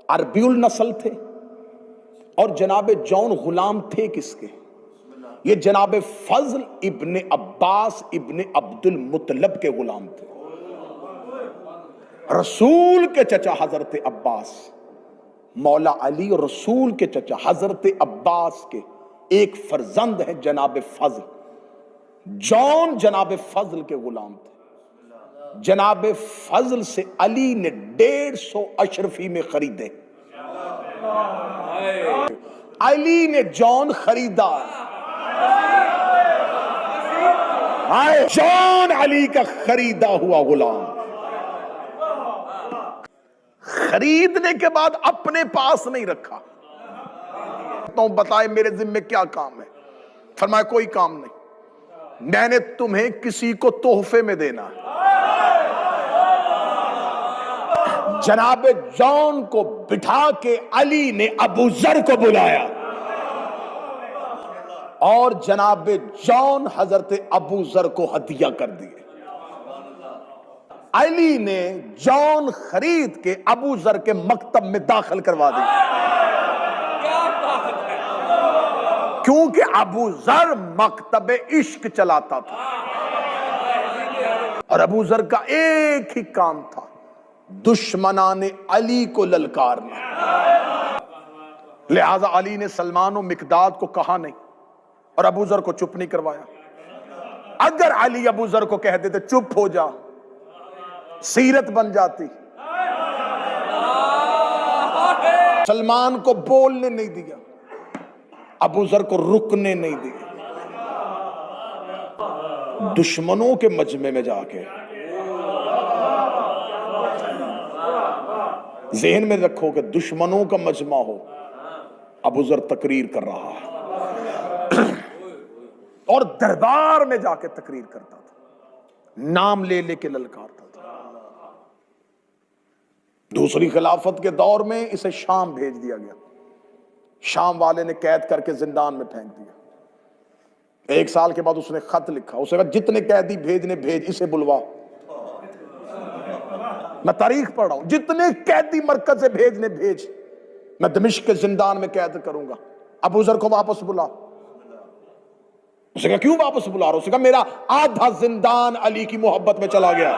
عربی النسل تھے، اور جناب جون غلام تھے کس کے؟ یہ جناب فضل ابن عباس ابن عبد المطلب کے غلام تھے۔ رسول کے چچا حضرت عباس، مولا علی اور رسول کے چچا حضرت عباس کے ایک فرزند ہے جناب فضل، جون جناب فضل کے غلام تھے۔ جناب فضل سے علی نے 150 اشرفی میں خریدے، علی نے جون خریدا، جون علی کا خریدا ہوا غلام، خریدنے کے بعد اپنے پاس نہیں رکھا۔ تو بتائے میرے ذمہ کیا کام ہے؟ فرمایا کوئی کام نہیں، میں نے تمہیں کسی کو تحفے میں دینا ہے۔ جناب جون کو بٹھا کے علی نے ابو ذر کو بلایا، اور جناب جون حضرت ابو ذر کو ہدیہ کر دیے۔ علی نے جون خرید کے ابو ذر کے مکتب میں داخل کروا دیا، کیونکہ ابو ذر مکتب عشق چلاتا تھا، اور ابو ذر کا ایک ہی کام تھا، دشمنان علی کو للکارنا۔ لہذا علی نے سلمان و مقداد کو کہا نہیں، اور ابو ذر کو چپ نہیں کروایا۔ اگر علی ابو ذر کو کہہ دیتے چپ ہو جا، سیرت بن جاتی۔ سلمان کو بولنے نہیں دیا، ابو ذر کو رکنے نہیں دیا۔ دشمنوں کے مجمع میں جا کے ذہن میں رکھو کہ دشمنوں کا مجمع ہو، ابو ذر تقریر کر رہا ہے، اور دربار میں جا کے تقریر کرتا تھا، نام لے لے کے للکارتا تھا۔ دوسری خلافت کے دور میں اسے شام بھیج دیا گیا، شام والے نے قید کر کے زندان میں پھینک دیا۔ 1 سال کے بعد اس نے خط لکھا، اسے کہا جتنے قیدی بھیجنے بھیج، اسے بلوا، میں تاریخ پڑھ رہا ہوں، جتنے قیدی مرکز سے بھیجنے بھیج، میں دمشق کے زندان میں قید کروں گا۔ ابو ذر کو واپس بلا۔ اسے کہا کیوں واپس بلا رہا ہو؟ اسے کہا میرا آدھا زندان علی کی محبت میں چلا گیا۔